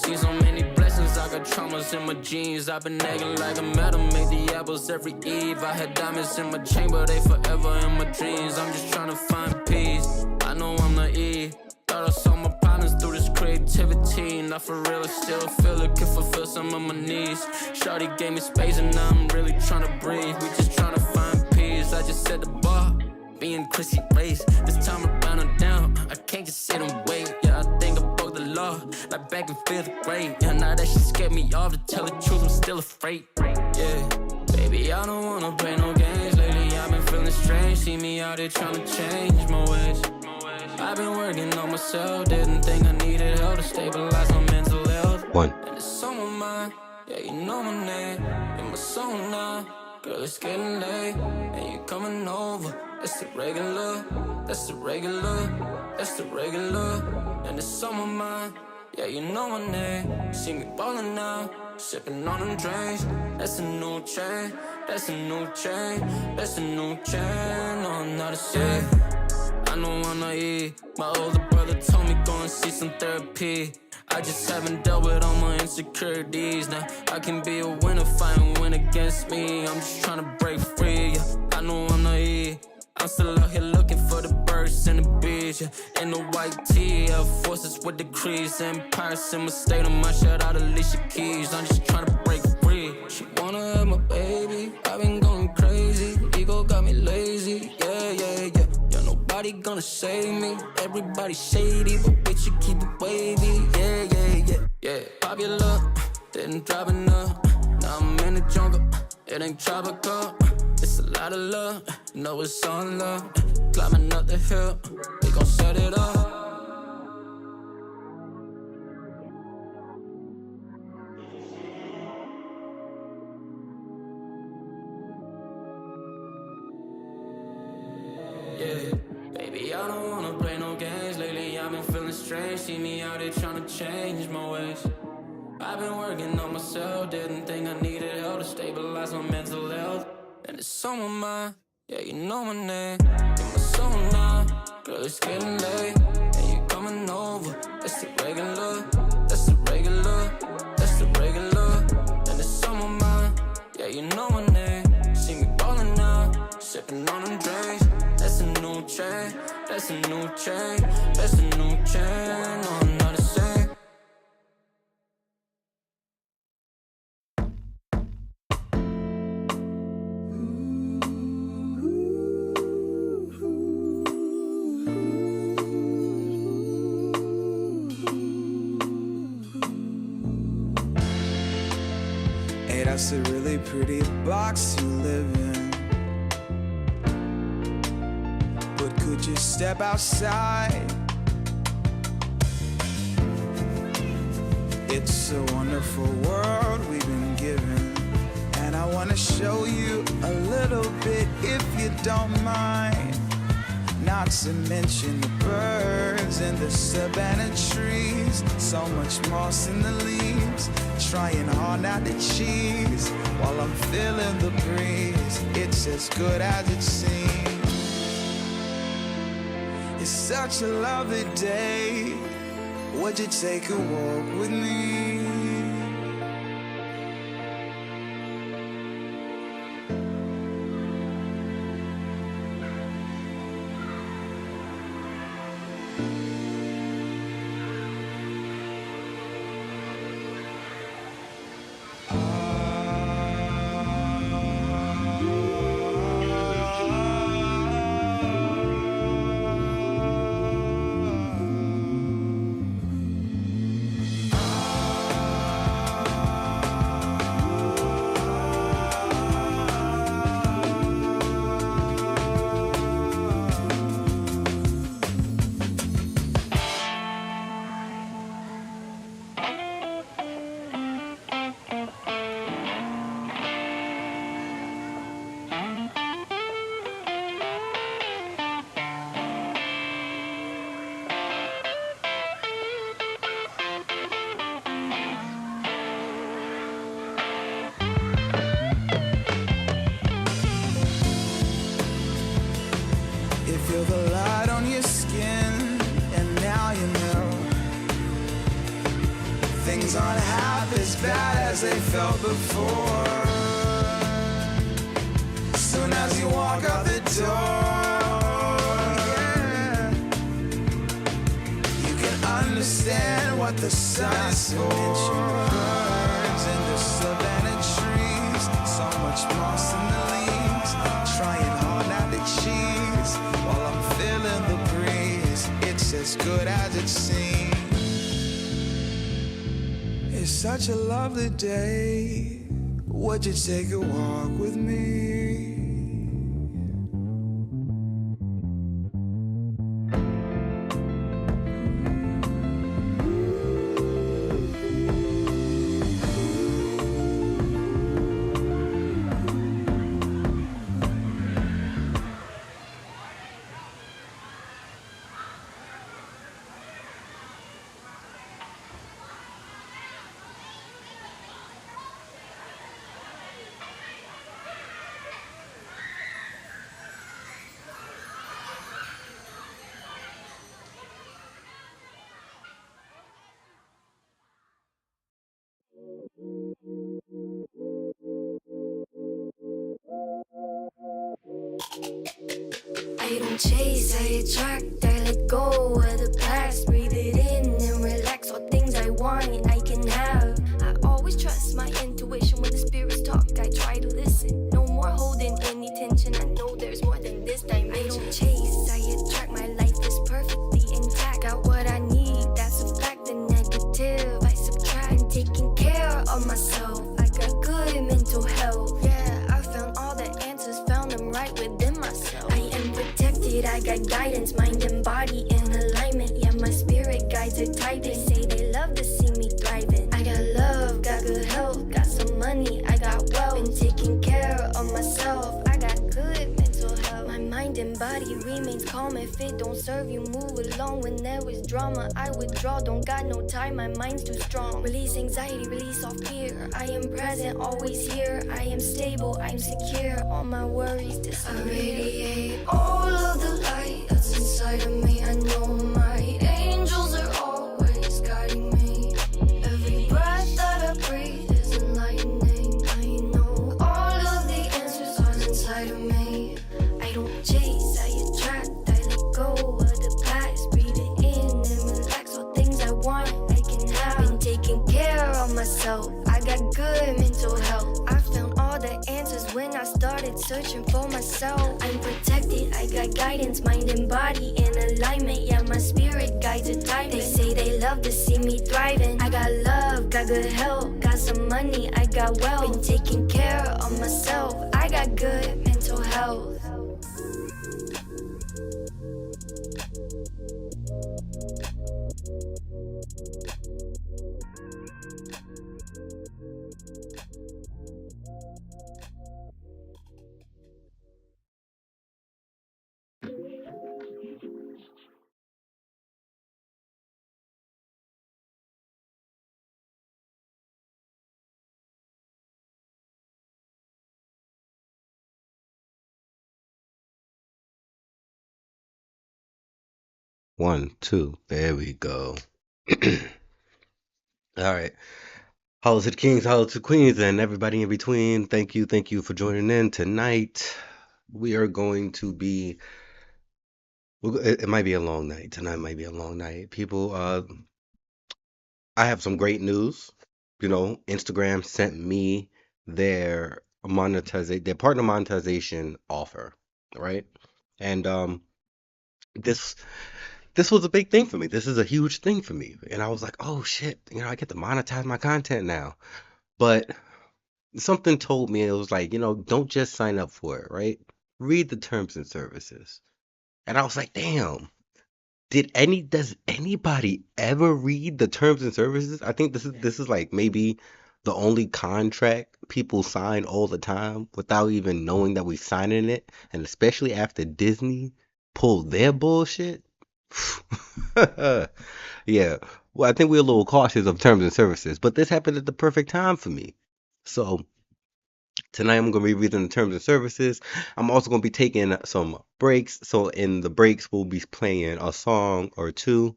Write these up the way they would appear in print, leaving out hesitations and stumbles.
Seen so many blessings, I got traumas in my jeans. I've been acting like a madam, make the apples every eve. I had diamonds in my chamber, they forever in my dreams. I'm just trying to find peace, I know I'm naive. Thought I saw my problems through this creativity. Not for real, I still feel it, could fulfill some of my needs. Shawty gave me space and now I'm really trying to breathe. We just trying to find peace, I just set the bar, being Chrissy race. This time around I'm down, I can't just sit and wait. Yeah, I think I broke the law, like back in 5th grade. And now that she scared me off, to tell the truth I'm still afraid. Yeah, baby, I don't wanna play no games. Lately I've been feeling strange, see me out here trying to change my ways. I've been working on myself, didn't think I needed help to stabilize my mental health. And it's on my mind, yeah, you know my name, in my soul now. Girl, it's getting late, and you coming over. That's the regular, that's the regular, that's the regular. And it's on my mind, yeah, you know my name. See me ballin' now, sippin' on them drinks. That's a new chain, that's a new chain, that's a new chain. No, I'm not the same, I know I'm naive. My older brother told me go and see some therapy. I just haven't dealt with all my insecurities. Now I can be a winner, fight and win against me. I'm just trying to break free, yeah. I know I'm naive, I'm still out here looking for the birds and the bees, yeah. In the white tee, Air Forces with the crease. Empires in my state, on my shout out Alicia Keys. I'm just trying to break free. She wanna have my baby, I've been going crazy. Ego got me lazy, yeah, yeah, yeah. Nobody gonna save me, everybody shady, but bitch you keep it wavy, yeah, yeah, yeah, yeah. Popular, didn't drop enough, now I'm in the jungle, it ain't tropical. It's a lot of love, you know it's all love. Climbing up the hill, we gon' set it up. Yeah. Baby, I don't wanna play no games. Lately I've been feeling strange, see me out here trying to change my ways. I've been working on myself, didn't think I needed help to stabilize my mental health. And it's on my mind, yeah, you know my name, in my soul now. Girl, it's getting late, and you coming over. That's the regular, that's the regular, that's the regular. And it's on my mind, yeah, you know my name. See me ballin' now, sippin' on them drinks. That's a new chain, that's a new chain, that's a new chain. No, I'm not the same. Hey, that's a really pretty box you live in. Could you step outside? It's a wonderful world we've been given, and I wanna show you a little bit if you don't mind. Not to mention the birds and the savannah trees, so much moss in the leaves, trying hard not to cheese while I'm feeling the breeze. It's as good as it seems. It's such a lovely day. Would you take a walk with me? things aren't half as bad as they felt before. Soon as you walk out the door, yeah, you can understand what the sun is for. Birds in the savannah trees, so much moss in the leaves, trying hard not to cheese while I'm feeling the breeze. It's as good as it seems. It's such a lovely day. Would you take a walk with me? I don't chase, I attract, I let go of the past. Breathe it in and relax. All things I want, I can have. I always trust my intuition. When the spirits talk, I try to listen. No more holding any tension. I know there's more than this dimension. I don't chase, I attract. My life is perfectly intact. Got what I need, that's a fact. The negative, I subtract. I'm taking care of myself. I got good mental health. Yeah, I found all the answers, found them right within myself. I am protected, I got guidance, mind and body in alignment. Yeah, my spirit guides are tight. They say they love to see me thriving. I got love, got good health, got some money, I got wealth. Been taking care of myself, I got good mental health. My mind and body remains calm. If it don't serve you, move along. When there is drama, I withdraw. Don't got no time, my mind's too strong. Release anxiety, release all fear. I am present, always here. I am stable, I'm secure. All my worries disappear. I radiate all of the light that's inside of me. I know my angels are always guiding me. Every breath that I breathe is enlightening. I know all of the answers are inside of me. I don't chase, I attract, I let go of the past. Breathe it in and relax. All things I want, I can have. Been taking care of myself, I got good mental health. I found all the answers when I started searching for myself. I'm protected, I got guidance, mind and body in alignment. Yeah, my spirit guides are tight. They say they love to see me thriving. I got love, got good health, got some money, I got wealth. Been taking care of myself, I got good mental health. One, two, there we go. All right. Hello to the kings, hello to the queens, and everybody in between. Thank you for joining in tonight. We are going to be. It might be a long night. Tonight might be a long night. People, I have some great news. You know, Instagram sent me their partner monetization offer, right? And this this was a big thing for me. This is a huge thing for me. And I was like, oh shit, I get to monetize my content now. But something told me, it was like, don't just sign up for it, right? Read the terms and services. And I was like, damn, does anybody ever read the terms and services? I think this is like maybe the only contract people sign all the time without even knowing that we signing it, and especially after Disney pulled their bullshit. Yeah. Well, I think we're a little cautious of terms and services, but this happened at the perfect time for me. So tonight I'm going to be reading the terms and services. I'm also going to be taking some breaks. So in the breaks, we'll be playing a song or two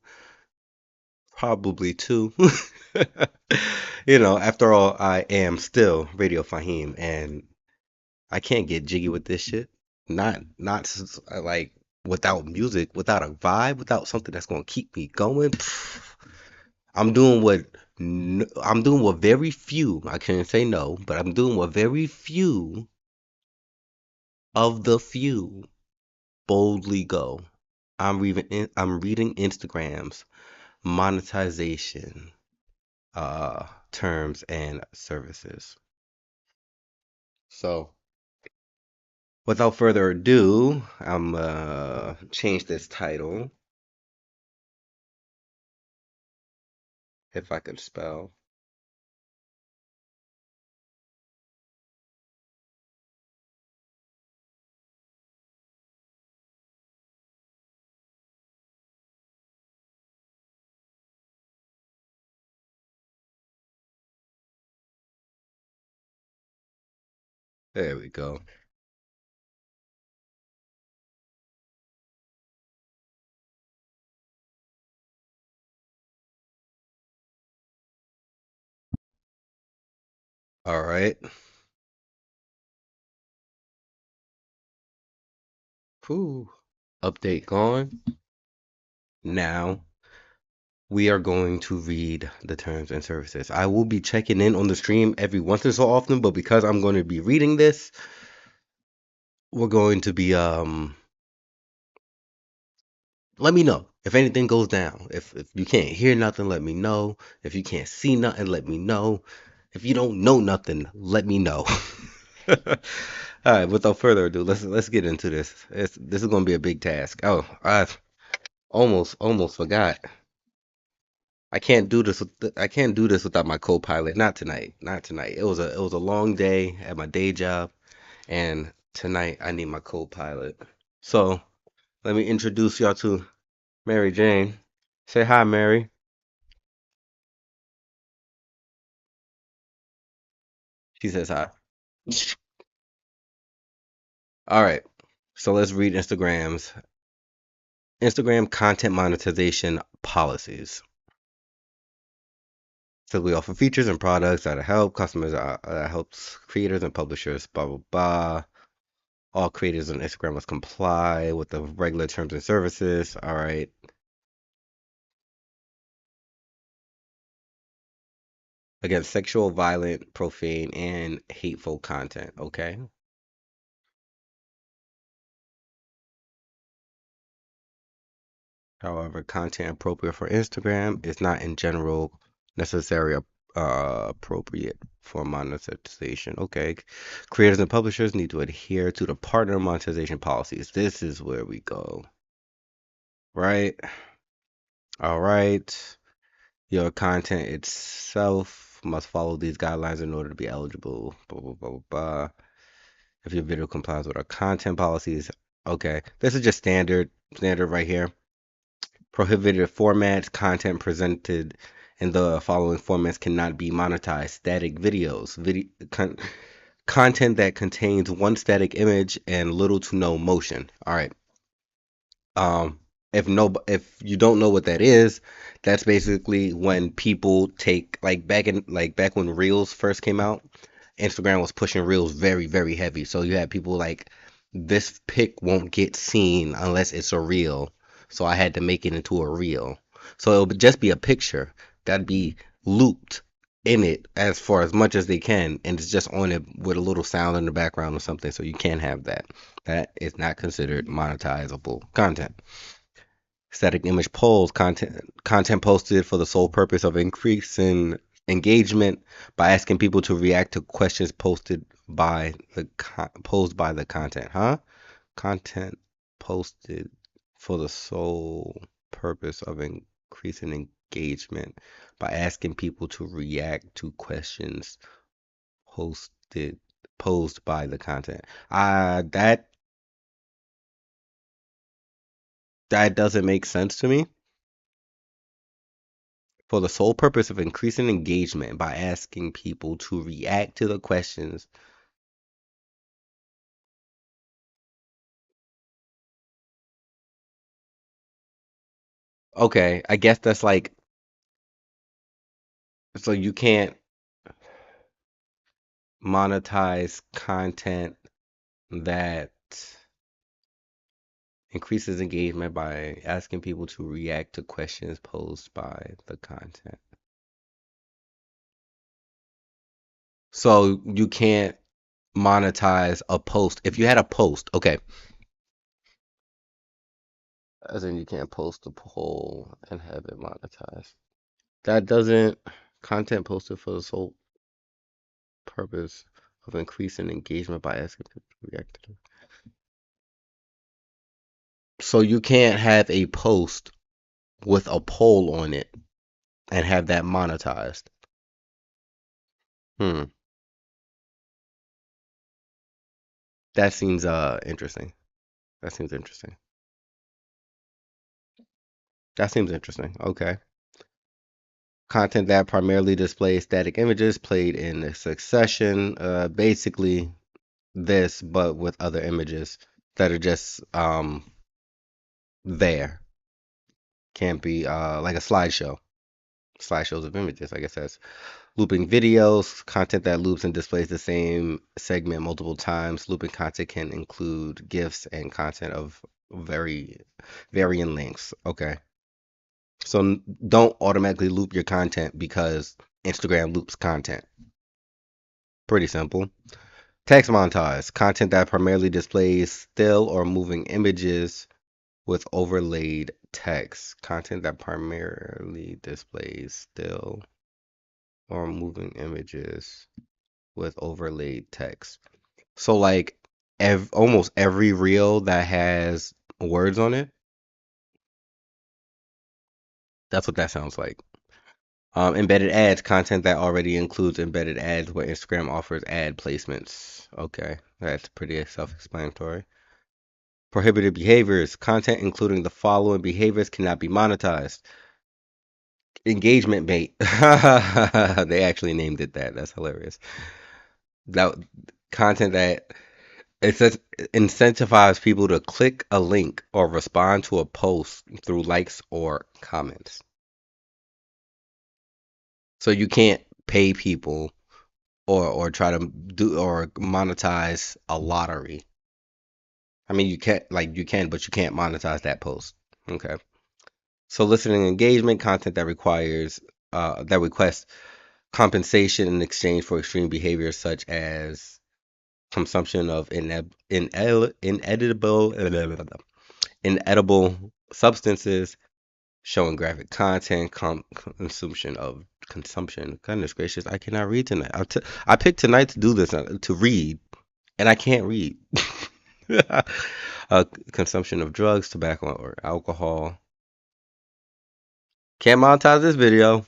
probably two. You know, after all, I am still Radio Fahim, and I can't get jiggy with this shit. Like without music, without a vibe, without something that's gonna keep me going. I'm doing what I'm doing what very few, I can't say no, but I'm doing what very few of the few boldly go. I'm reading Instagram's monetization terms and services. So, without further ado, I'm change this title if I could spell. There we go. All right. Whew. Update gone. Now we are going to read the terms and services. I will be checking in on the stream every once in so often, but because I'm going to be reading this, we're going to be let me know if anything goes down. If you can't hear nothing, let me know. If you can't see nothing, let me know. If you don't know nothing, let me know. All right, without further ado, let's get into this. This is gonna be a big task. Oh, I almost forgot. I can't do this without my co-pilot. Not tonight. Not tonight. It was a long day at my day job, and tonight I need my co-pilot. So let me introduce y'all to Mary Jane. Say hi, Mary. She says hi. All right. So let's read Instagram content monetization policies. So we offer features and products that help customers, that helps creators and publishers, blah blah blah. All creators on Instagram must comply with the regular terms and services. All right. Against sexual, violent, profane, and hateful content. Okay. However, content appropriate for Instagram is not in general necessarily appropriate for monetization. Okay. Creators and publishers need to adhere to the partner monetization policies. This is where we go. Right? All right. Your content itself must follow these guidelines in order to be eligible. Blah, blah, blah, blah, blah. If your video complies with our content policies. Okay. This is just standard right here. Prohibited formats, content presented in the following formats cannot be monetized. Static videos, content that contains one static image and little to no motion. All right. Um, if you don't know what that is, that's basically when people take back when Reels first came out, Instagram was pushing Reels very, very heavy. So you had people like this pic won't get seen unless it's a reel. So I had to make it into a reel. So it would just be a picture that'd be looped in it as far as much as they can, and it's just on it with a little sound in the background or something. So you can't have that. That is not considered monetizable content. Static image polls, content posted for the sole purpose of increasing engagement by asking people to react to questions posed by the content. Huh? Content posted for the sole purpose of increasing engagement by asking people to react to questions posted posed by the content. That doesn't make sense to me. For the sole purpose of increasing engagement by asking people to react to the questions. Okay, I guess that's like So you can't monetize content that increases engagement by asking people to react to questions posed by the content. So you can't monetize a post. If you had a post, okay, as in you can't post a poll and have it monetized. That doesn't content posted for the sole purpose of increasing engagement by asking people to react to it. So you can't have a post with a poll on it and have that monetized. Hmm. That seems interesting. That seems interesting. That seems interesting. Okay. Content that primarily displays static images played in succession. Basically this, but with other images that are just there. Can't be like a slideshow. Slideshows of images. I guess that's looping videos, content that loops and displays the same segment multiple times. Looping content can include GIFs and content of very varying lengths. Okay. So don't automatically loop your content because Instagram loops content. Pretty simple. Text montage, content that primarily displays still or moving images with overlaid text. Content that primarily displays still or moving images with overlaid text. So like almost every reel that has words on it, that's what that sounds like. Embedded ads, content that already includes embedded ads where Instagram offers ad placements. Okay, that's pretty self-explanatory. Prohibited behaviors, content including the following behaviors cannot be monetized. Engagement bait. They actually named it that. That's hilarious. That content that it says incentivize people to click a link or respond to a post through likes or comments. So you can't pay people or try to do or monetize a lottery. I mean, you can, but you can't monetize that post. Okay. Soliciting engagement content that requests compensation in exchange for extreme behaviors such as consumption of inedible substances, showing graphic content, consumption. Goodness gracious, I cannot read tonight. I picked tonight to do this to read, and I can't read. Consumption of drugs, tobacco, or alcohol. Can't monetize this video.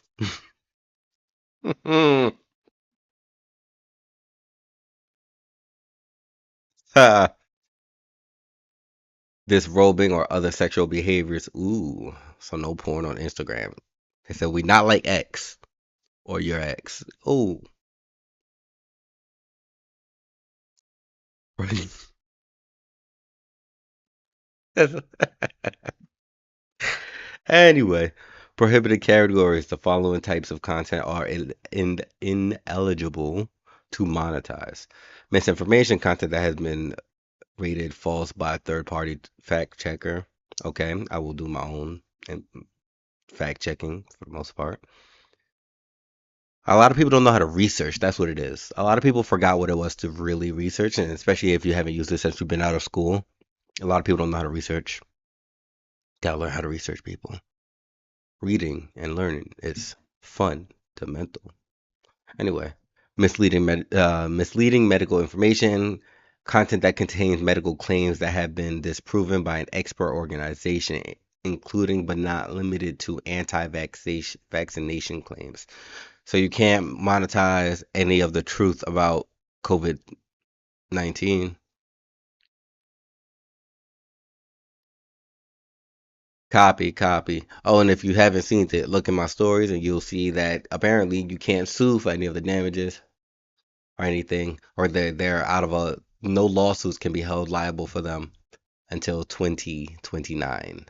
Disrobing or other sexual behaviors. Ooh, so no porn on Instagram. They said we not like X or your ex. Ooh. Anyway, prohibited categories. The following types of content are ineligible to monetize. Misinformation content that has been rated false by a third party fact checker. Okay, I will do my own fact checking for the most part. A lot of people don't know how to research. That's what it is. A lot of people forgot what it was to really research, and especially if you haven't used it since you've been out of school. A lot of people don't know how to research. Gotta learn how to research, people. Reading and learning is fundamental. Anyway, misleading medical information, content that contains medical claims that have been disproven by an expert organization, including but not limited to anti-vaccination claims. So you can't monetize any of the truth about COVID-19. Copy, copy. Oh, and if you haven't seen it, look at my stories and you'll see that apparently you can't sue for any of the damages or anything, or they're out of a no lawsuits can be held liable for them until 2029.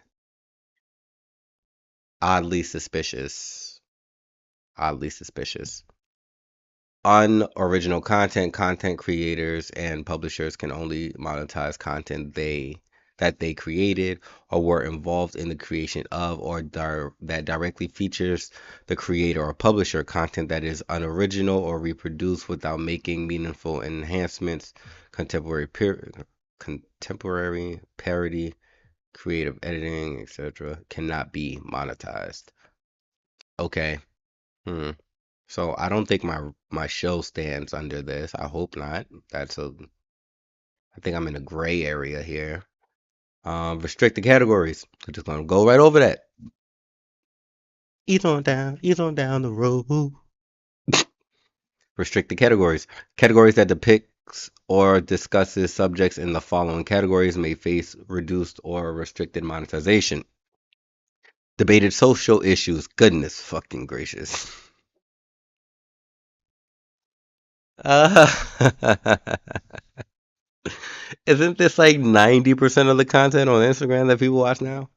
Oddly suspicious. oddly suspicious. Unoriginal content creators and publishers can only monetize content that they created or were involved in the creation of, or that directly features the creator or publisher. Content that is unoriginal or reproduced without making meaningful enhancements, contemporary parody, creative editing, etc., cannot be monetized. Okay. Hmm. So I don't think my show stands under this. I hope not. I think I'm in a gray area here. Restricted categories. I'm just gonna go right over that. Ease on down the road. Restricted categories. Categories that depicts or discusses subjects in the following categories may face reduced or restricted monetization. Debated social issues. Goodness fucking gracious. Uh, isn't this like 90% of the content on Instagram that people watch now?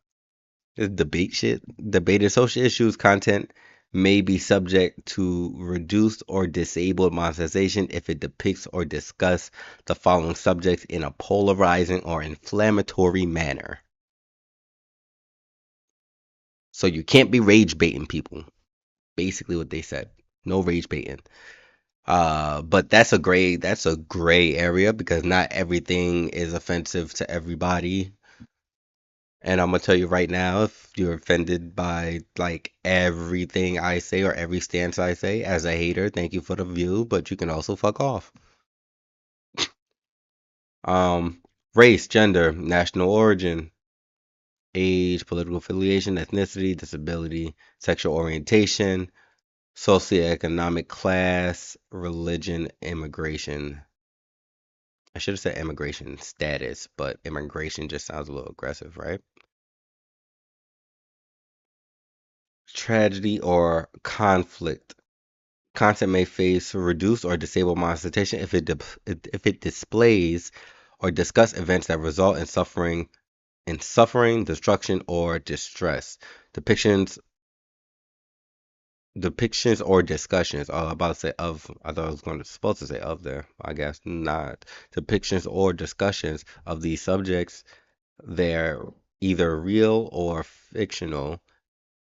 It's debate shit. Debated social issues content may be subject to reduced or disabled monetization if it depicts or discusses the following subjects in a polarizing or inflammatory manner. So you can't be rage baiting people. Basically what they said. No rage baiting. But that's a gray area because not everything is offensive to everybody. And I'm gonna tell you right now, if you're offended by like everything I say or every stance I say, as a hater, thank you for the view, but you can also fuck off. Race, gender, national origin, age, political affiliation, ethnicity, disability, sexual orientation, socioeconomic class, religion, immigration. I should have said immigration status, but immigration just sounds a little aggressive, right? Tragedy or conflict. Content may face reduced or disabled monetization if it displays or discuss events that result in suffering, destruction, or distress. Depictions depictions or discussions. Oh, I'm about to say of. I thought I was supposed to say of there. I guess not. Depictions or discussions of these subjects, they're either real or fictional,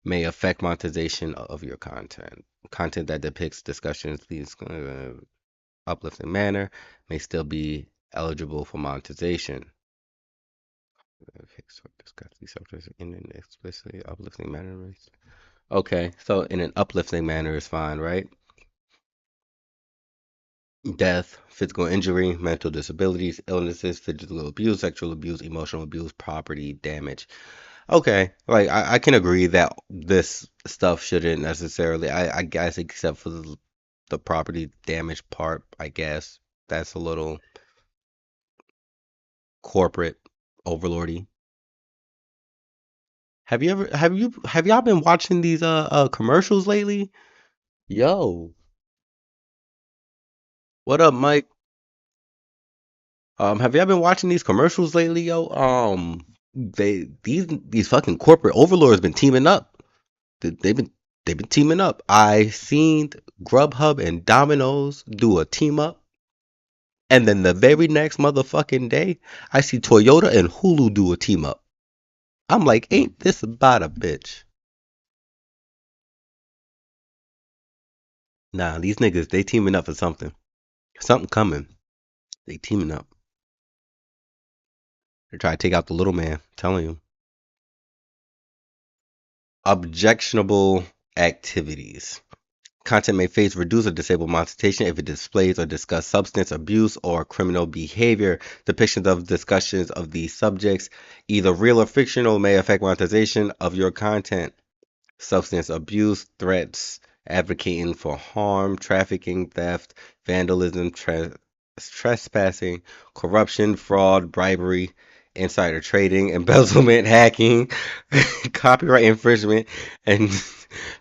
may affect monetization of your content. Content that depicts discussions these uplifting manner may still be eligible for monetization. Discuss these subjects in an explicitly uplifting manner. Okay, so in an uplifting manner is fine, right? Death, physical injury, mental disabilities, illnesses, physical abuse, sexual abuse, emotional abuse, property damage. Okay, like I can agree that this stuff shouldn't necessarily, I guess, except for the property damage part, I guess that's a little corporate overlordy. Have y'all been watching these commercials lately? Yo, what up, Mike? Have y'all been watching these commercials lately, yo? These fucking corporate overlords been teaming up. They've been teaming up. I seen Grubhub and Domino's do a team up, and then the very next motherfucking day, I see Toyota and Hulu do a team up. I'm like, ain't this about a bitch? Nah, these niggas, they teaming up for something. Something coming. They teaming up. They're trying to take out the little man. I'm telling you. Objectionable activities. Content may face reduced or disabled monetization if it displays or discusses substance abuse or criminal behavior. Depictions of discussions of these subjects, either real or fictional, may affect monetization of your content. Substance abuse, threats, advocating for harm, trafficking, theft, vandalism, trespassing, corruption, fraud, bribery, insider trading, embezzlement, hacking, copyright infringement, and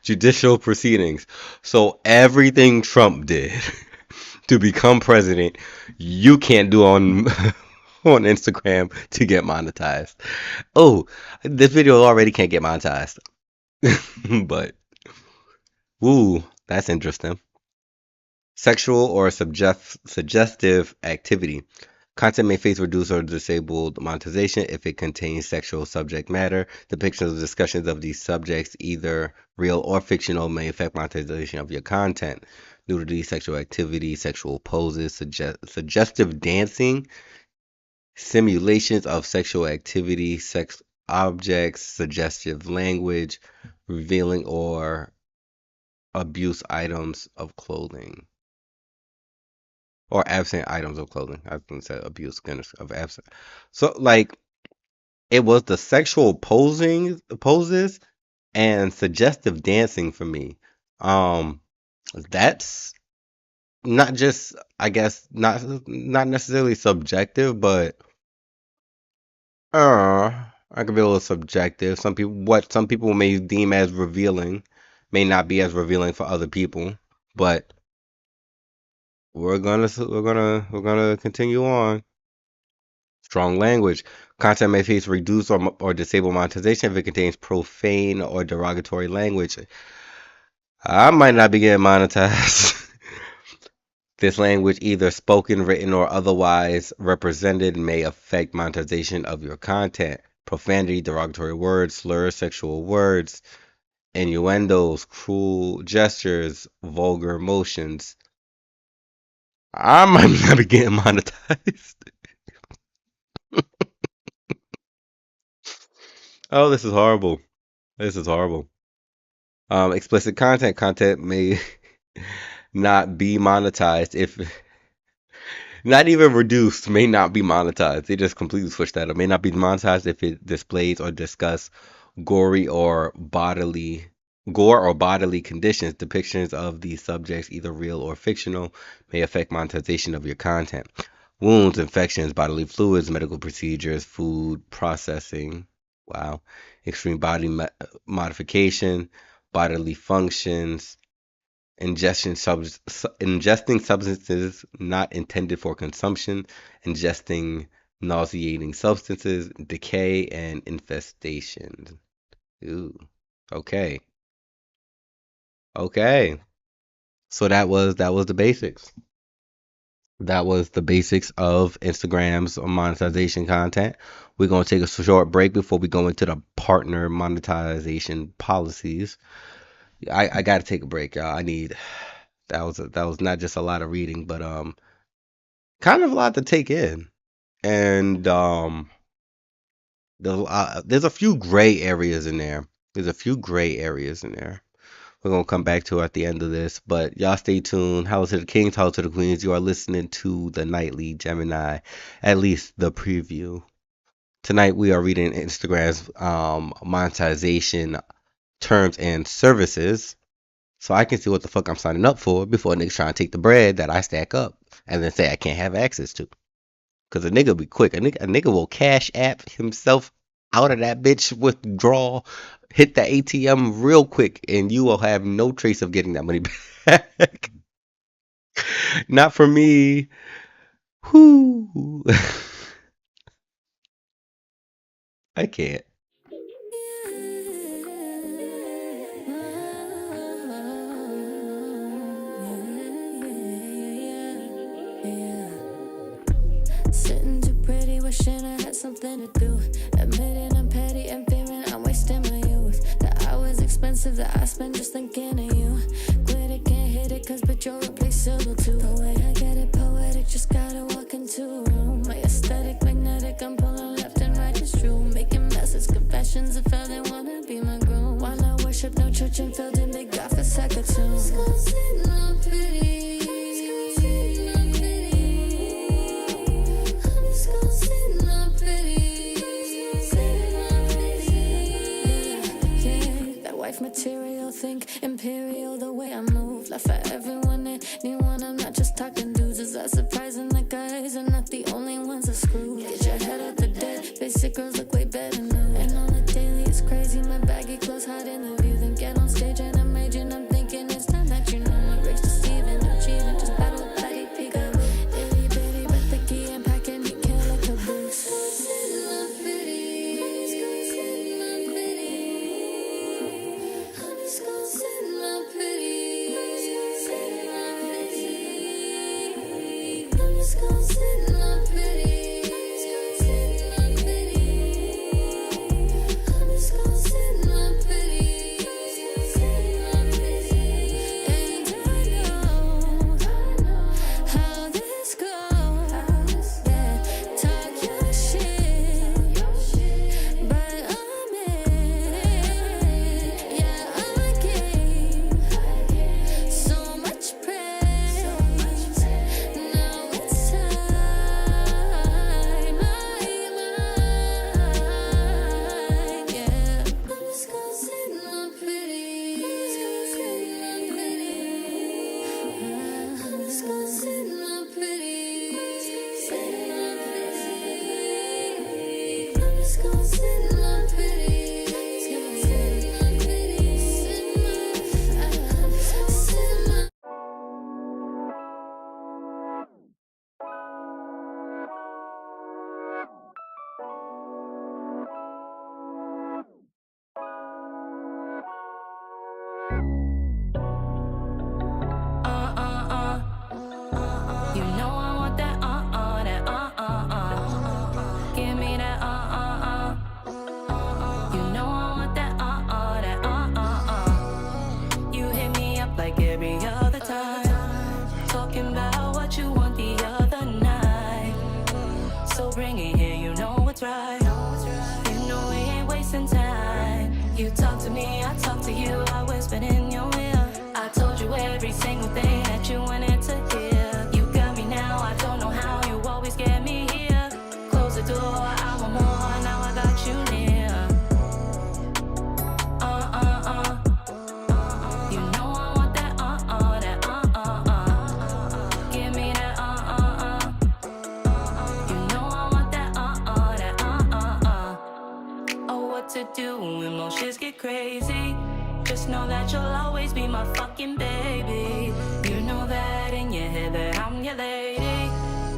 judicial proceedings. So everything Trump did to become president, you can't do on on Instagram to get monetized. Oh, this video already can't get monetized. But woo, That's interesting. Sexual or suggestive activity. Content may face reduced or disabled monetization if it contains sexual subject matter. Depictions or discussions of these subjects, either real or fictional, may affect monetization of your content. Nudity, sexual activity, sexual poses, suggestive dancing, simulations of sexual activity, sex objects, suggestive language, revealing or abuse items of clothing. Or absent items of clothing. I was gonna say abuse, goodness, of absent. So like it was the sexual poses and suggestive dancing for me. Um, that's not just, I guess, not necessarily subjective, but I could be a little subjective. Some people may deem as revealing may not be as revealing for other people, but we're gonna continue on. Strong language. Content may face reduced or disable monetization if it contains profane or derogatory language. I might not be getting monetized. This language, either spoken, written, or otherwise represented, may affect monetization of your content. Profanity, derogatory words, slurs, sexual words, innuendos, cruel gestures, vulgar emotions. I might not be getting monetized. Oh, this is horrible. This is horrible. Explicit content may not be monetized if not even reduced, may not be monetized. They just completely switched that up. May not be monetized if it displays or discuss gory or bodily gore or bodily conditions. Depictions of these subjects, either real or fictional, may affect monetization of your content. Wounds, infections, bodily fluids, medical procedures, food processing. Wow. Extreme body modification, bodily functions, ingesting substances not intended for consumption, ingesting nauseating substances, decay, and infestation. Ooh. Okay. Okay. So that was the basics. That was the basics of Instagram's monetization content. We're gonna take a short break before we go into the partner monetization policies. I gotta take a break, y'all. I need that was not just a lot of reading, but kind of a lot to take in. And there's a few gray areas in there. There's a few gray areas in there. We're gonna come back to at the end of this, but y'all stay tuned. House to the Kings, House to the Queens. You are listening to the Nightly Gemini, at least the preview. Tonight we are reading Instagram's monetization terms and services, so I can see what the fuck I'm signing up for before niggas trying to take the bread that I stack up and then say I can't have access to. Cause a nigga be quick. A nigga will cash app himself out of that bitch withdrawal, hit the ATM real quick, and you will have no trace of getting that money back. Not for me. Whoo. I can't. Sitting too pretty, wishing I had something to do. Admitting I'm petty and fearing I'm wasting my youth. That I was expensive, that I spent just thinking of you. Glitter can't hit it, cause but you're replaceable too. The way I get it poetic, just gotta walk into a room. My aesthetic magnetic, I'm pulling left and right, it's true. Making messes, confessions, if I didn't wanna be my groom. Why not worship, no church and filled in big off a second tune. Sitting on pretty. Material, think imperial, the way I move. Left for everyone, anyone. I'm not just talking dudes. Is that surprising that guys are not the only ones that screw? Get your head out the dead. Basic girls look way better now. And on the daily, it's crazy. My baggy clothes hot in the view. Then get on stage and I'm raging. I'm thinking it's time that you know my race to Steven. Achieving, just battle with Patty Pico. Itty bitty, but the key and packing, he kill like a boost. just gonna sit in my pretty. I'm just gonna sit in my pretty. And I know how this goes. Yeah, talk your shit, but I'm in. Yeah, I gave so much praise. Now it's time, yeah. I'm just gonna sit in my pretty. I'm just gonna sit in my pretty. I'm just gonna sit in my pretty. Sit in my You know I want that that give me that You know I want that that You hit me up like every other time, talking about what you want the other night. So bring it here, you know it's right. You know we ain't wasting time. You talk to me, I talk to you, I whisper in your ear. I told you every single thing that you wanted to hear. You got me now, I don't know how, you always get me here. Close the door, I want more, now I got you near. You know I want that that give me that You know I want that that Oh, what to do when emotions get crazy? Just know that you'll always be my fucking baby. You know that in your head that I'm your lady.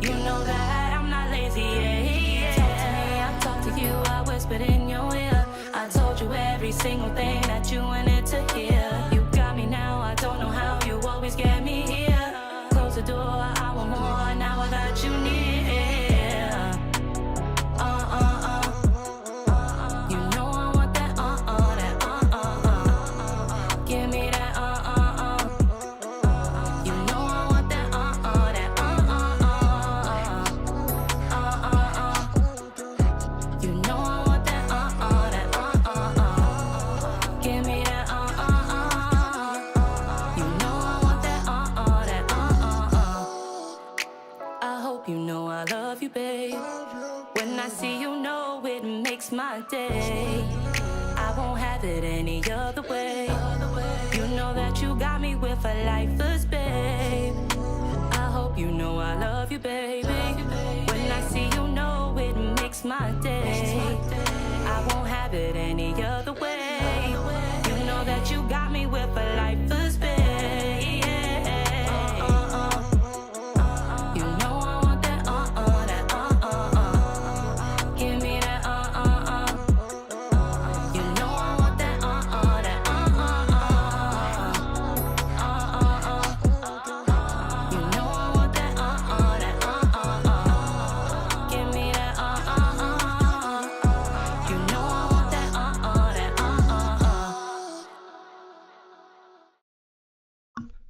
You know that I'm not lazy, yeah. Talk to me, I talk to you, I whispered in your ear. I told you every single thing that you wanted to hear. You got me now, I don't know how, you always get me here. Close the door, I want more, now I got you near. You know I want that that give me that You know I want that that You know I want that that give me that You know I want that that I hope you know I love you, babe. When I see you, know it makes my day. I won't have it any other way. You know that you got me with a lifeless, babe. I hope you know I love you, baby. When I see you, know it makes my day. I won't have it any other way. You know that you got me with a lifeless, babe. You know I want that that give me that You know I want that that You know I want that that give me that You know I want that that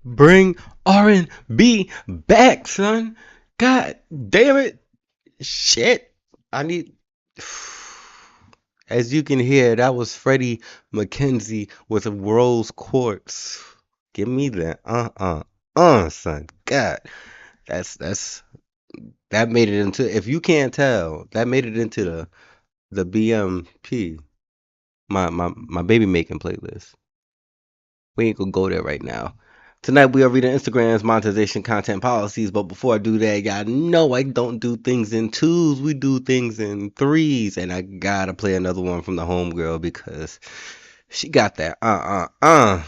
Bring R&B back, son. God damn it. Shit. I need. As you can hear, that was Freddie McKenzie with a Rose Quartz. Give me that. Son. God. That made it into, if you can't tell, that made it into the BMP, my baby making playlist. We ain't gonna go there right now. Tonight we are reading Instagram's monetization content policies, but before I do that, y'all know I don't do things in twos, we do things in threes, and I gotta play another one from the homegirl because she got that.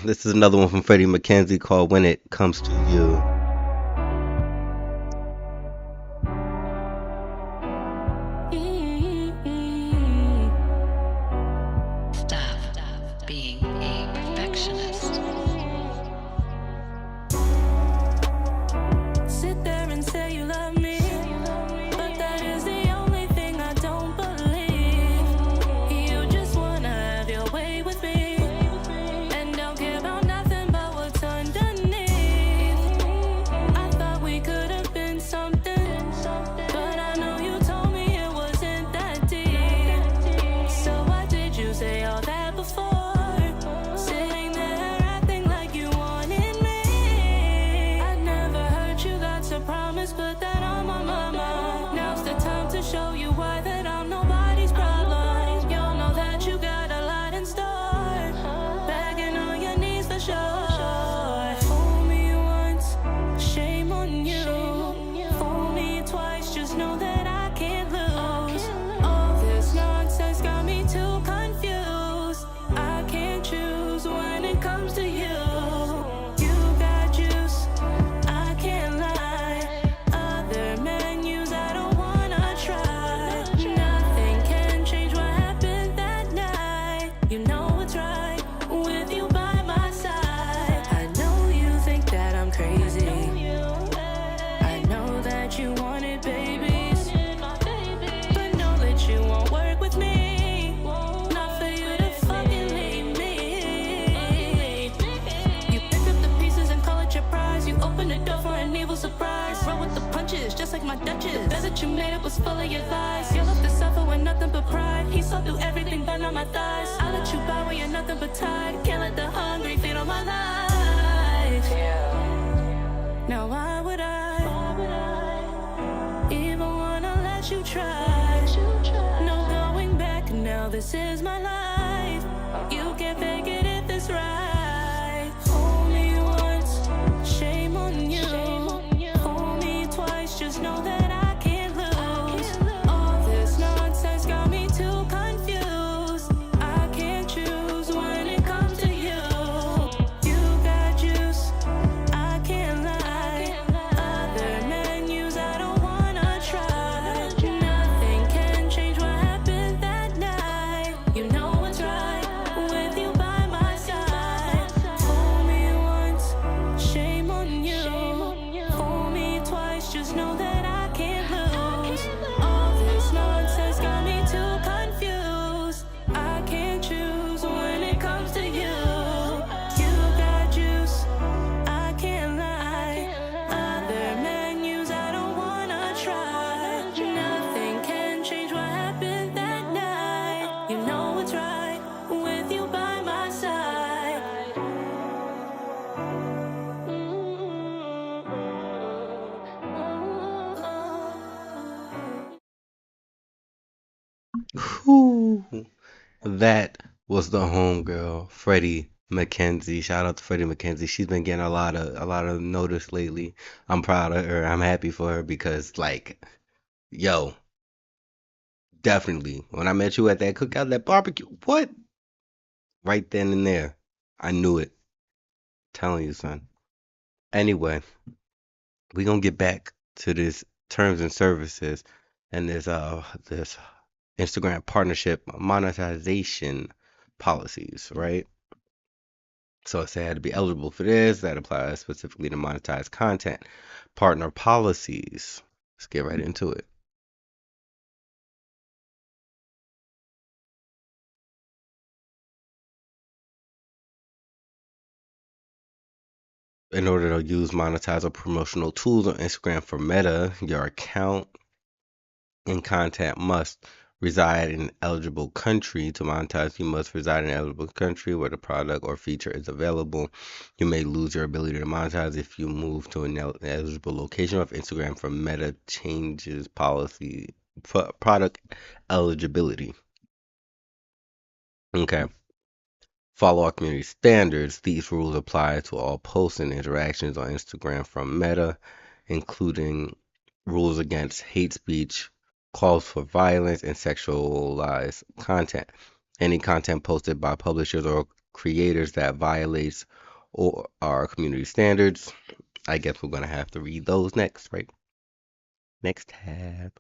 This is another one from Freddie McKenzie called When It Comes to You. Stop being a perfectionist. Sit there and say you love me. show you why that I'm nobody's problem. You'll know that you got a lot in store. Begging on your knees for sure. Fool me once, shame on you. Fool me twice, just know that I can't lose. All this nonsense got me too confused. I can't choose when it comes to you. You got juice, I can't lie. Other menus I don't wanna try. Nothing can change what happened that night. You know it's right with you by my side. I know you think that I'm crazy. I know that you wanted babies, but know that you won't work with me. Not for you to fucking leave me. You pick up the pieces and call it your prize. You open the door for an evil surprise. Roll with the punches, just like my Duchess. The bed that you made up was full of your lies. You left to suffer with nothing but pride. He saw through everything, but not my thighs. I let you bow when you're nothing but tired. Can't let the hungry feed on my life. Now why would I even wanna let you try? No going back, now this is my life. You can't fake it if it's right. Fool me once, shame on you. Fool me twice, just know that I can't lose. All this nonsense got me too confused. I can't choose when it comes to you. You got juice, I can't lie. Other menus I don't wanna try. Nothing can change what happened that night. You know it's right with you by my side. Fool me once, shame on you. Fool me twice, just know that I can't lose. All this nonsense got me too confused. I can't choose when it comes to you. You got juice, I can't lie. Other menus I don't wanna try. Nothing can change what happened that night. You know it's right with you by my side. Whew. That was the homegirl, Freddie McKenzie. Shout out to Freddie McKenzie. She's been getting a lot of notice lately. I'm proud of her. I'm happy for her because, like, yo, definitely. When I met you at that cookout, that barbecue, what? Right then and there, I knew it. Telling you, son. Anyway, we gonna get back to this terms and services and this Instagram partnership monetization policies, right? So it said to be eligible for this. That applies specifically to monetized content. Partner policies. Let's get right into it. In order to use monetize or promotional tools on Instagram for Meta, your account and content must reside in an eligible country. To monetize, you must reside in an eligible country where the product or feature is available. You may lose your ability to monetize if you move to an eligible location, or if Instagram for Meta changes policy product eligibility. Okay. Follow our community standards. These rules apply to all posts and interactions on Instagram from Meta, including rules against hate speech, calls for violence, and sexualized content. Any content posted by publishers or creators that violates or our community standards. I guess we're going to have to read those next, right? Next tab.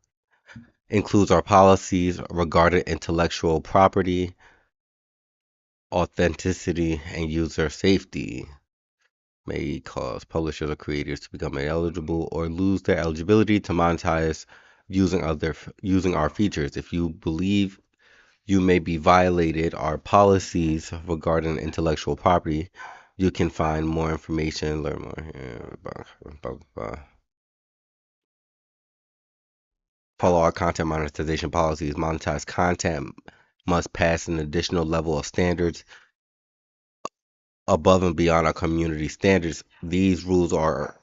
Includes our policies regarding intellectual property, authenticity, and user safety. May cause publishers or creators to become ineligible or lose their eligibility to monetize using our features. If you believe you may be violated our policies regarding intellectual property, you can find more information, learn more here. Follow our content monetization policies. Monetized content must pass an additional level of standards above and beyond our community standards. These rules are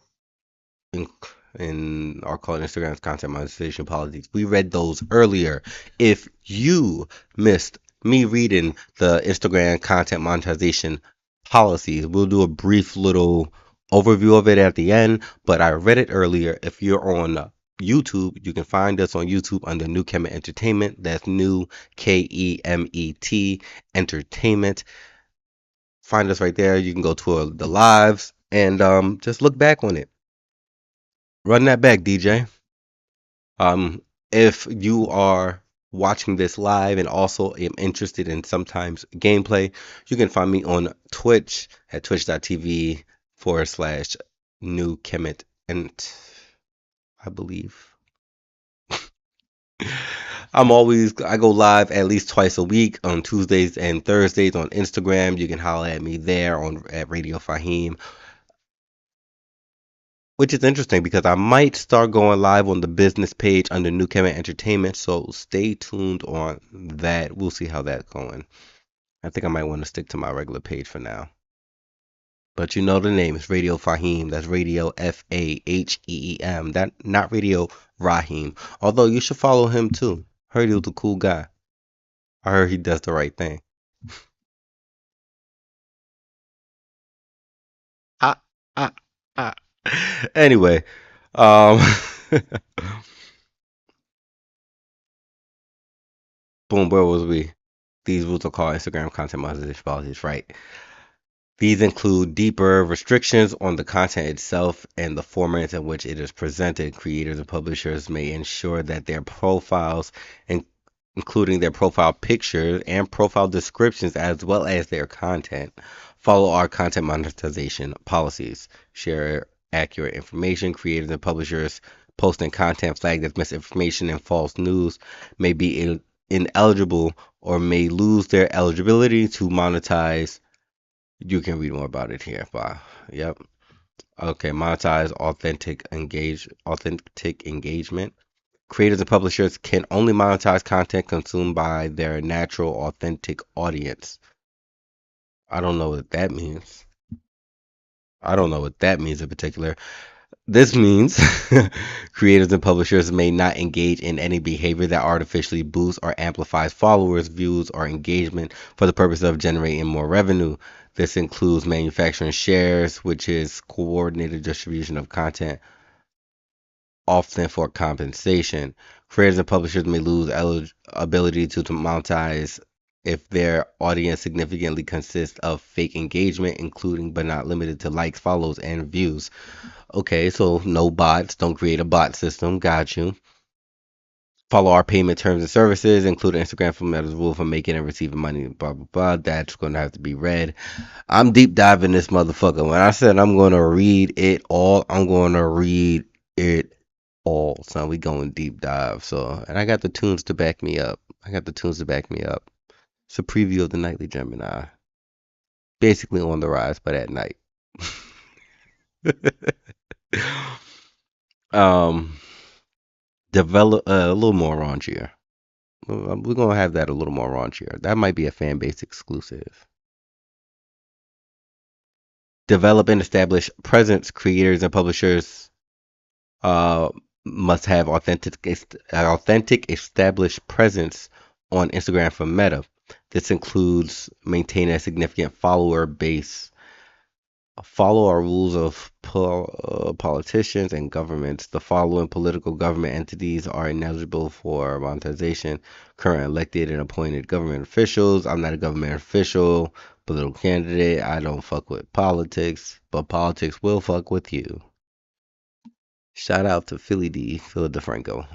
and are called Instagram's content monetization policies. We read those earlier. If you missed me reading the Instagram content monetization policies, we'll do a brief little overview of it at the end, but I read it earlier. If you're on YouTube, you can find us on YouTube under New Kemet Entertainment. That's New Kemet Entertainment. Find us right there. You can go to the lives and just look back on it. Run that back, DJ. If you are watching this live and also am interested in sometimes gameplay, you can find me on Twitch at twitch.tv/New Kemet, and I believe I go live at least twice a week on Tuesdays and Thursdays on Instagram. You can holler at me there at Radio Fahim, which is interesting because I might start going live on the business page under New Kemet Entertainment. So stay tuned on that. We'll see how that's going. I think I might want to stick to my regular page for now. But you know the name. It's Radio Fahim. That's Radio Faheem. That not Radio Rahim. Although you should follow him too. Heard he was a cool guy. I heard he does the right thing. Ah, ah, ah. Anyway, um, boom, where was we? These rules are called Instagram content monetization policies, right? These include deeper restrictions on the content itself and the formats in which it is presented. Creators and publishers may ensure that their profiles, including their profile pictures and profile descriptions, as well as their content, follow our content monetization policies. Share accurate information. Creators and publishers posting content flagged as misinformation and false news may be ineligible or may lose their eligibility to monetize. You can read more about it here. Wow. Yep. Okay. Monetize authentic engagement. Creators and publishers can only monetize content consumed by their natural, authentic audience. I don't know what that means. I don't know what that means in particular. This means creators and publishers may not engage in any behavior that artificially boosts or amplifies followers, views, or engagement for the purpose of generating more revenue. This includes manufacturing shares, which is coordinated distribution of content, often for compensation. Creators and publishers may lose ability to monetize if their audience significantly consists of fake engagement, including but not limited to likes, follows, and views. Okay, so no bots. Don't create a bot system. Got you. Follow our payment terms and services, including Instagram for Meta's rule for making and receiving money. Blah blah blah. That's going to have to be read. I'm deep diving this motherfucker. When I said I'm going to read it all, I'm going to read it all. So we going deep dive. So, and I got the tunes to back me up. It's a preview of the nightly Gemini. Basically on the rise, but at night. Develop a little more raunchier. We're gonna have that a little more raunchier. That might be a fan base exclusive. Develop and establish presence. Creators and publishers must have authentic established presence on Instagram for Meta. This includes maintaining a significant follower base. Follow our rules of politicians and governments. The following political government entities are ineligible for monetization: current elected and appointed government officials. I'm not a government official, political candidate. I don't fuck with politics, but politics will fuck with you. Shout out to Philly DeFranco.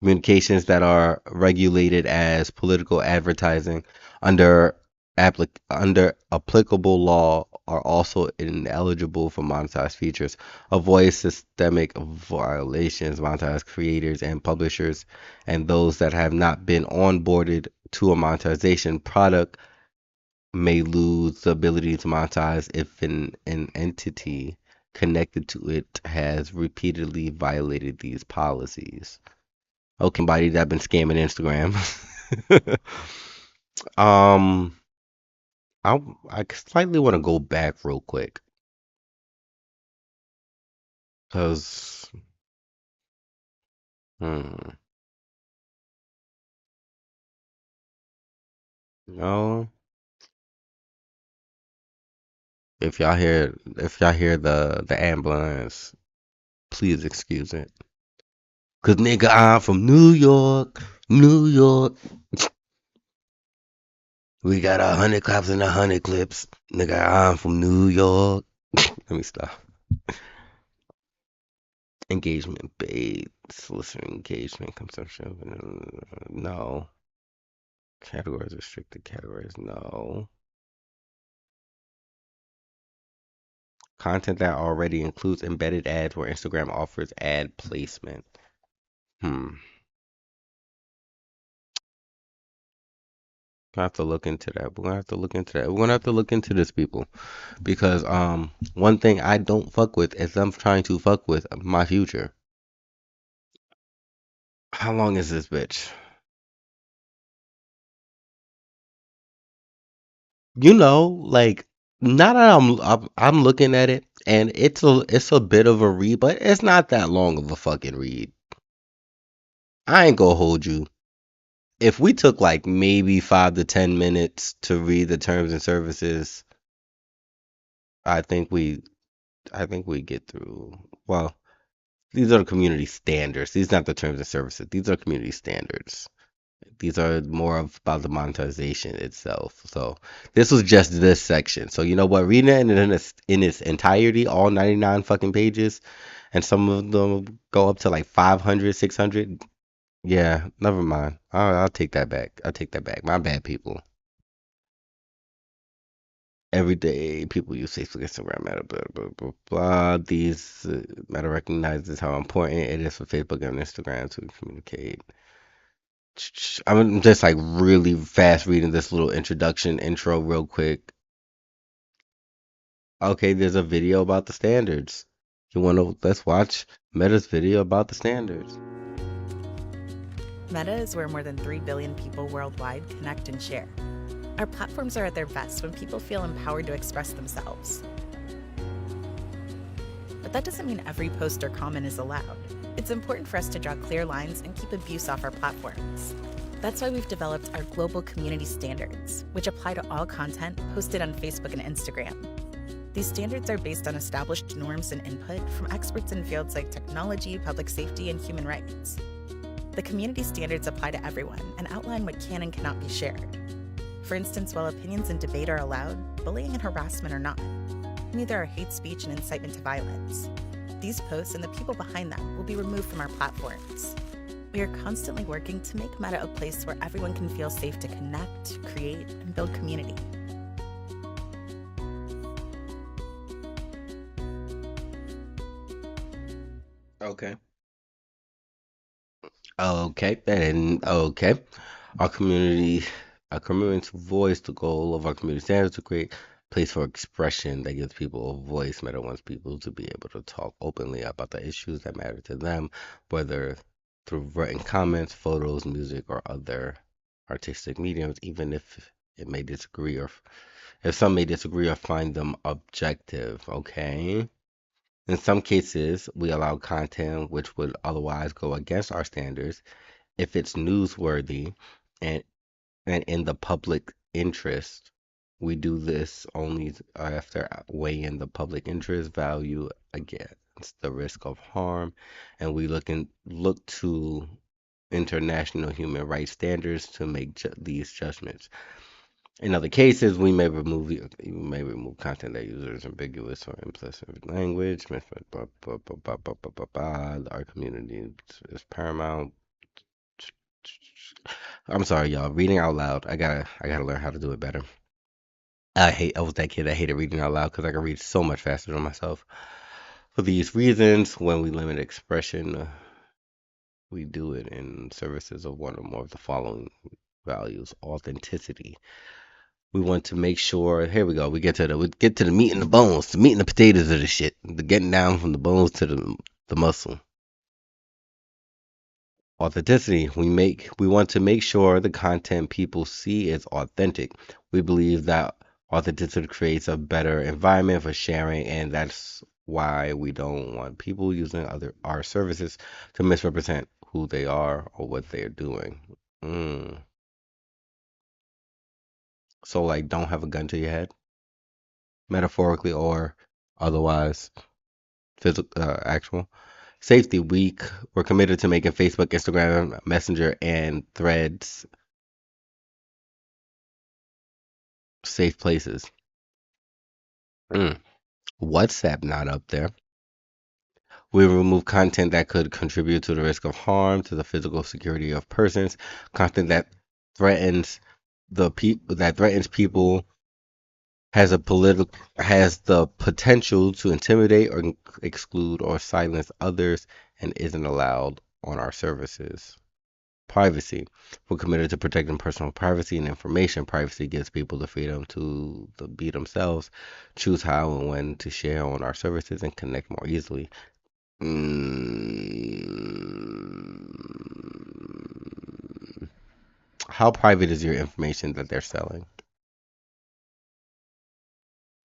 Communications that are regulated as political advertising under applicable law are also ineligible for monetized features. Avoid systemic violations. Monetized creators and publishers and those that have not been onboarded to a monetization product may lose the ability to monetize if an entity connected to it has repeatedly violated these policies. Okay, somebody that been scamming Instagram. I slightly want to go back real quick Cause, hmm, no. If y'all hear the ambulance, please excuse it. Cause nigga, I'm from New York, New York. We got 100 cops and 100 clips. Nigga, I'm from New York. Let me stop. Engagement bait, solicitor engagement, consumption. No. Categories, restricted categories. No. Content that already includes embedded ads where Instagram offers ad placement. Hmm. Gonna have to look into that. We're gonna have to look into that. We're gonna have to look into this, people, because one thing I don't fuck with is them trying to fuck with my future. How long is this bitch? Like now that I'm looking at it, and it's a bit of a read, but it's not that long of a fucking read. I ain't gonna hold you. If we took like maybe 5 to 10 minutes to read the terms and services, I think we I think we get through. Well, these are the community standards. These are not the terms and services. These are community standards. These are more of about the monetization itself. So this was just this section. So you know what? Reading it in its entirety, all 99 fucking pages, and some of them go up to like 500, 600. Yeah, never mind. I'll take that back. I'll take that back. My bad, people. Every day, people use Facebook, Instagram, Meta, blah, blah, blah, blah. These Meta recognizes how important it is for Facebook and Instagram to communicate. I'm just like really fast reading this little introduction intro real quick. Okay, there's a video about the standards. Let's watch Meta's video about the standards. Meta is where more than 3 billion people worldwide connect and share. Our platforms are at their best when people feel empowered to express themselves. But that doesn't mean every post or comment is allowed. It's important for us to draw clear lines and keep abuse off our platforms. That's why we've developed our global community standards, which apply to all content posted on Facebook and Instagram. These standards are based on established norms and input from experts in fields like technology, public safety, and human rights. The community standards apply to everyone and outline what can and cannot be shared. For instance, while opinions and debate are allowed, bullying and harassment are not. Neither are hate speech and incitement to violence. These posts and the people behind them will be removed from our platforms. We are constantly working to make Meta a place where everyone can feel safe to connect, create, and build community. Okay. Okay. Our community, our community's voice, the goal of our community standards to create a place for expression that gives people a voice. Meta wants people to be able to talk openly about the issues that matter to them, whether through written comments, photos, music, or other artistic mediums, even if it may disagree or if some may disagree or find them objective. Okay. In some cases, we allow content which would otherwise go against our standards if it's newsworthy and and in the public interest. We do this only after weighing the public interest value against the risk of harm, and we look to international human rights standards to make these judgments. In other cases, we may remove content that uses ambiguous or implicit language. Blah, blah, blah, blah, blah, blah, blah, blah. Our community is paramount. I'm sorry, y'all. Reading out loud. I gotta learn how to do it better. I was that kid that hated reading out loud because I can read so much faster than myself. For these reasons, when we limit expression, we do it in services of one or more of the following values: authenticity. We want to make sure. Here we go. We get to the meat and the bones, the meat and the potatoes of the shit, the getting down from the bones to the muscle. Authenticity. We want to make sure the content people see is authentic. We believe that authenticity creates a better environment for sharing, and that's why we don't want people using our services to misrepresent who they are or what they're doing. Mm. So, like, don't have a gun to your head, metaphorically or otherwise, physical, actual. Safety Week. We're committed to making Facebook, Instagram, Messenger, and Threads safe places. WhatsApp not up there. We remove content that could contribute to the risk of harm to the physical security of persons, content that threatens people, has the potential to intimidate or exclude or silence others, and isn't allowed on our services. Privacy. We're committed to protecting personal privacy and information. Privacy gives people the freedom to be themselves, choose how and when to share on our services, and connect more easily. How private is your information that they're selling?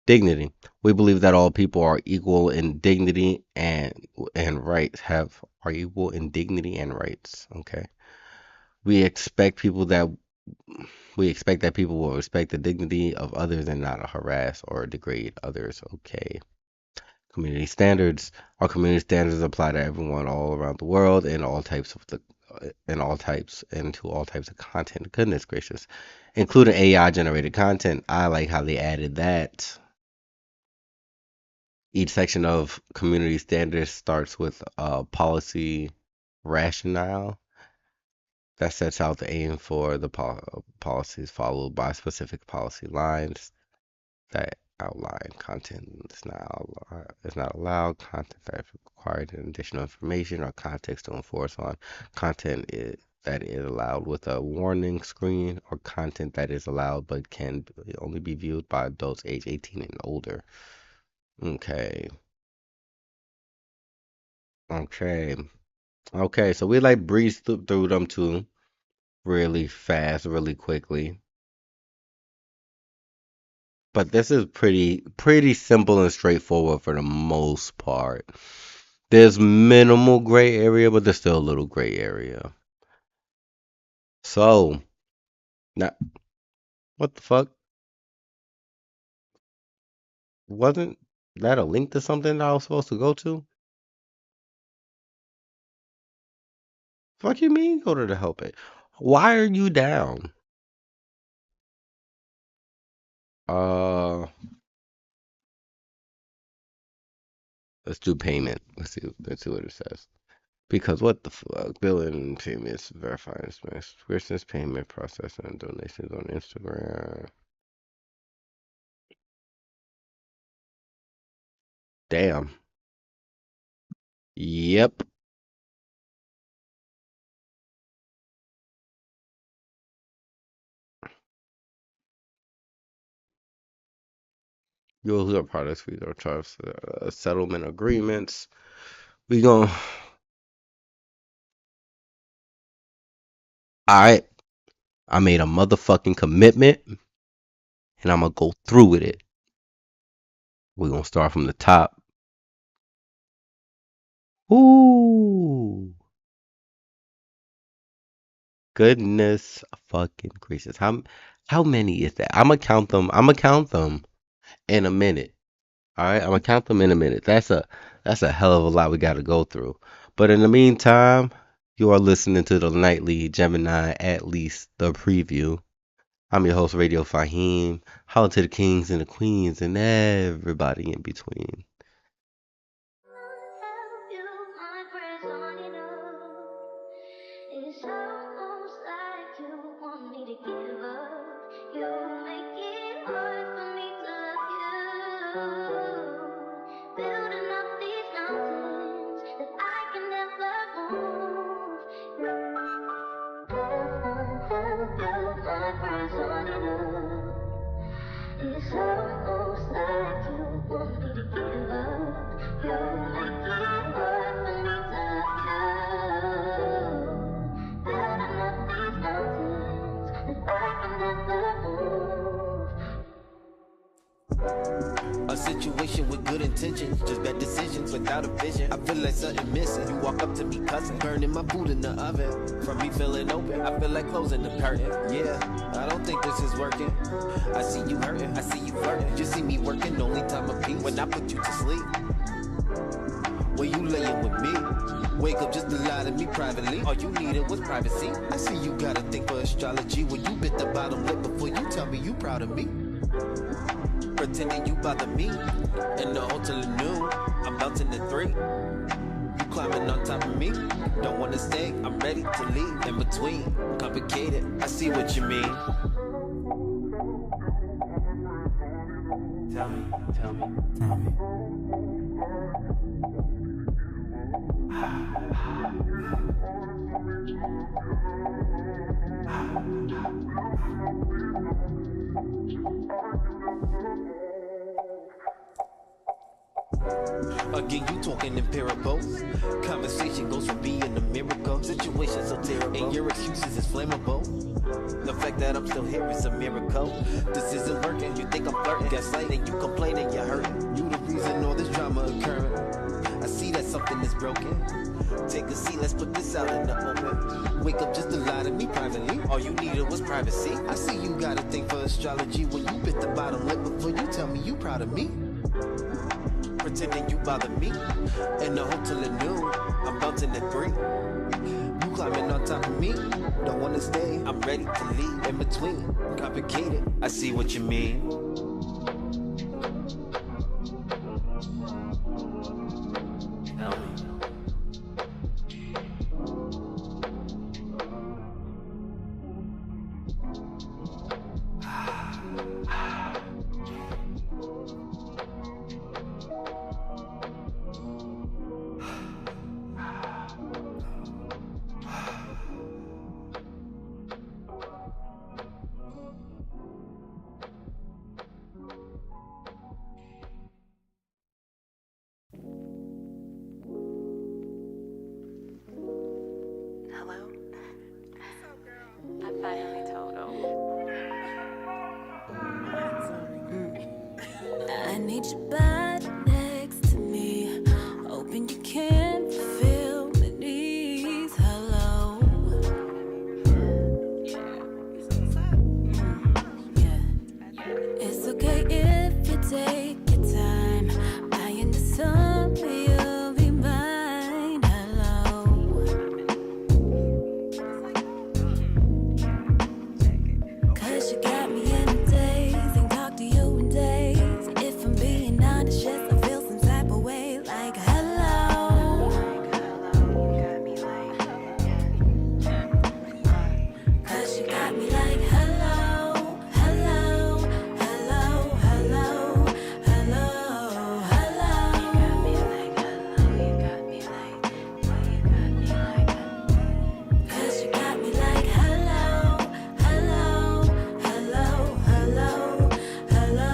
Dignity. We believe that all people are equal in dignity and rights are equal in dignity and rights. Okay. We expect that people will respect the dignity of others and not harass or degrade others. Okay. Community standards. Our community standards apply to everyone all around the world and to all types of content. Goodness gracious. Including AI generated content. I like how they added that. Each section of community standards starts with a policy rationale that sets out the aim for the policies, followed by specific policy lines that outline content is not allowed, content that required additional information or context to enforce on, that is allowed with a warning screen, or content that is allowed but can only be viewed by adults age 18 and older. Okay. So we like breeze through them too, really fast, really quickly. But this is pretty simple and straightforward for the most part. There's minimal gray area, but there's still a little gray area. So, now, what the fuck? Wasn't that a link to something that I was supposed to go to? Fuck you mean go to the help it? Why are you down? Uh, let's do payment. Let's see what it says. Because what the fuck? Billing payments, verifying subscriptions, payment processing, and donations on Instagram. Damn. Yep. You'll hear products we don't trust settlement agreements. We going Alright. I made a motherfucking commitment and I'm gonna go through with it. We're gonna start from the top. Ooh. Goodness fucking gracious. How many is that? I'm gonna count them. In a minute. All right, I'm gonna count them in a minute. That's a hell of a lot we got to go through. But in the meantime, you are listening to the nightly Gemini, at least the preview. I'm your host, Radio Fahim. Holla to the kings and the queens and everybody in between. It's almost like you want me to give up. You make it hard for me to love you. Building up these mountains that I can never move. My friends on enough. It's almost like you want me to give up. You make it hard for me to love you. Building up these mountains that I can never move. I A situation with good intentions, just bad decisions without a vision. I feel like something missing. You walk up to me cussing, burning my food in the oven. From me feeling open, I feel like closing the curtain. Yeah, I don't think this is working. I see you hurting, I see you flirting. You see me working, only time of peace when I put you to sleep. When you laying with me, wake up just to lie to me privately. All you needed was privacy. I see you got a thing for astrology. When you bit the bottom lip before you tell me you proud of me. Pretending you bother me. In the hotel at noon, I'm bouncing to 3. You climbing on top of me. Don't wanna stay, I'm ready to leave. In between, complicated, I see what you mean. Tell me, tell me, tell me. Again, you talking in parables. Conversation goes from being a miracle. Situation so terrible, and your excuses is flammable. The fact that I'm still here is a miracle. This isn't working, you think I'm flirting. Gaslighting, you complaining, you're hurting. You the reason all this drama occurring. I see that something is broken. Take a seat, let's put this out in the open. Wake up just to lie to me privately. All you needed was privacy. I see you got a thing for astrology. When you bit the bottom lip before you tell me you proud of me. Pretending you bother me. In the hotel at noon, I'm bouncing at 3. You climbing on top of me. Don't wanna stay, I'm ready to leave. In between, complicated, I see what you mean. Tell me. Hello? I finally told him. I need you back next to me. Hoping you can fulfill my needs. Hello. Yeah. It's okay if you take your time. I understand you'll be mine. Hello. Cause you got me in a daze. Ain't talk to you in days. If I'm being honest, yes, I feel some type of way. Like hello. Cause you got me like hello. Hello. Hello. Hello. Hello. Hello. You got me like hello. You got me like. You got me like. Cause you got me like hello. Hello. Hello. Hello. Hello.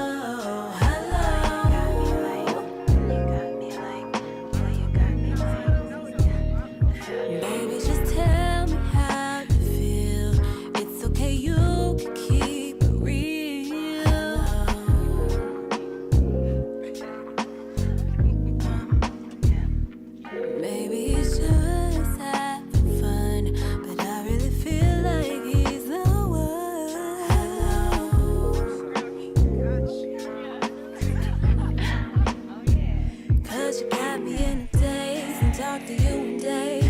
Hello. Baby, just tell me how you feel. It's okay, you can keep it real. Maybe it's just having fun, but I really feel like he's the one. Cause you got me in a daze and talk to you in days.